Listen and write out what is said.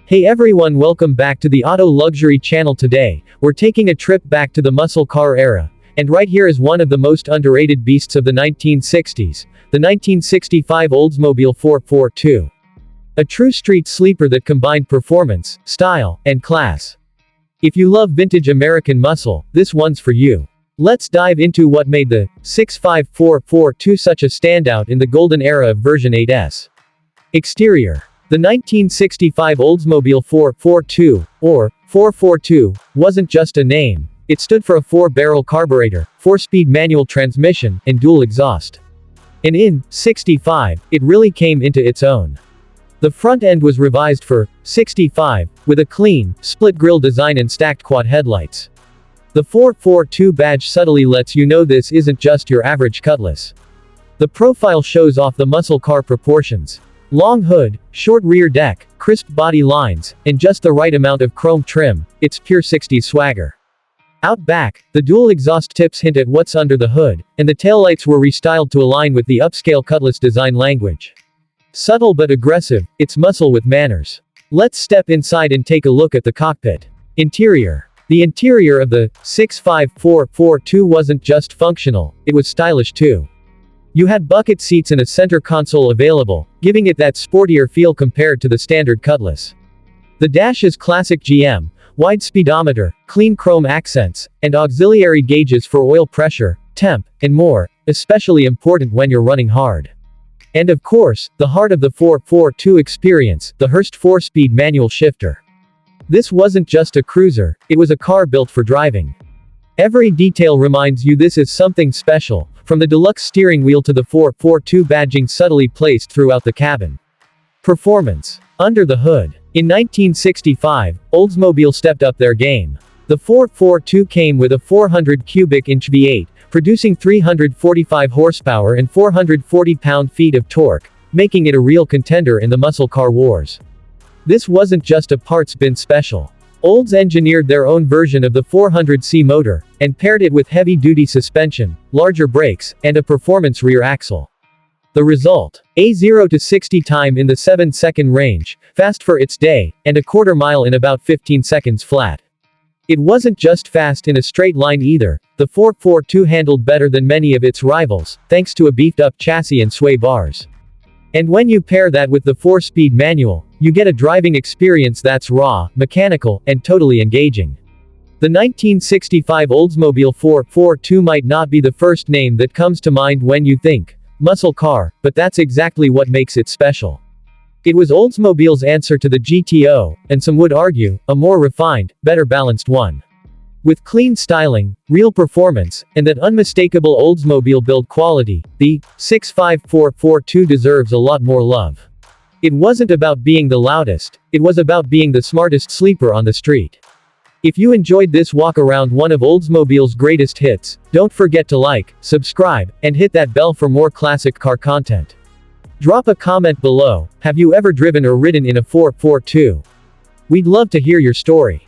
Hey everyone, welcome back to the Auto Luxury channel. Today, we're taking a trip back to the muscle car era. And right here is one of the most underrated beasts of the 1960s, the 1965 Oldsmobile 442. A true street sleeper that combined performance, style, and class. If you love vintage American muscle, this one's for you. Let's dive into what made the 65442 such a standout in the golden era of version 8S. Exterior. The 1965 Oldsmobile 442, or 442, wasn't just a name. It stood for a 4-barrel carburetor, 4-speed manual transmission, and dual exhaust. And in 65, it really came into its own. The front end was revised for 65, with a clean, split grille design and stacked quad headlights. The 442 badge subtly lets you know this isn't just your average Cutlass. The profile shows off the muscle car proportions. Long hood, short rear deck, crisp body lines, and just the right amount of chrome trim. It's pure 60s swagger. Out back, the dual exhaust tips hint at what's under the hood, and the taillights were restyled to align with the upscale Cutlass design language. Subtle but aggressive, it's muscle with manners. Let's step inside and take a look at the cockpit. Interior. The interior of the 65442 wasn't just functional, it was stylish too. You had bucket seats and a center console available, giving it that sportier feel compared to the standard Cutlass. The dash is classic GM, wide speedometer, clean chrome accents, and auxiliary gauges for oil pressure, temp, and more, especially important when you're running hard. And of course, the heart of the 442 experience, the Hurst 4-speed manual shifter. This wasn't just a cruiser, it was a car built for driving. Every detail reminds you this is something special, from the deluxe steering wheel to the 442 badging subtly placed throughout the cabin. Performance. Under the hood. In 1965, Oldsmobile stepped up their game. The 442 came with a 400 cubic inch V8, producing 345 horsepower and 440 pound-feet of torque, making it a real contender in the muscle car wars. This wasn't just a parts bin special. Olds engineered their own version of the 400C motor, and paired it with heavy-duty suspension, larger brakes, and a performance rear axle. The result? A 0 to 60 time in the 7-second range, fast for its day, and a quarter mile in about 15 seconds flat. It wasn't just fast in a straight line either. The 442 handled better than many of its rivals, thanks to a beefed-up chassis and sway bars. And when you pair that with the 4-speed manual, you get a driving experience that's raw, mechanical, and totally engaging. The 1965 Oldsmobile 442 might not be the first name that comes to mind when you think muscle car, but that's exactly what makes it special. It was Oldsmobile's answer to the GTO, and some would argue, a more refined, better balanced one. With clean styling, real performance, and that unmistakable Oldsmobile build quality, the 65442 deserves a lot more love. It wasn't about being the loudest, it was about being the smartest sleeper on the street. If you enjoyed this walk around one of Oldsmobile's greatest hits, don't forget to like, subscribe, and hit that bell for more classic car content. Drop a comment below. Have you ever driven or ridden in a 442? We'd love to hear your story.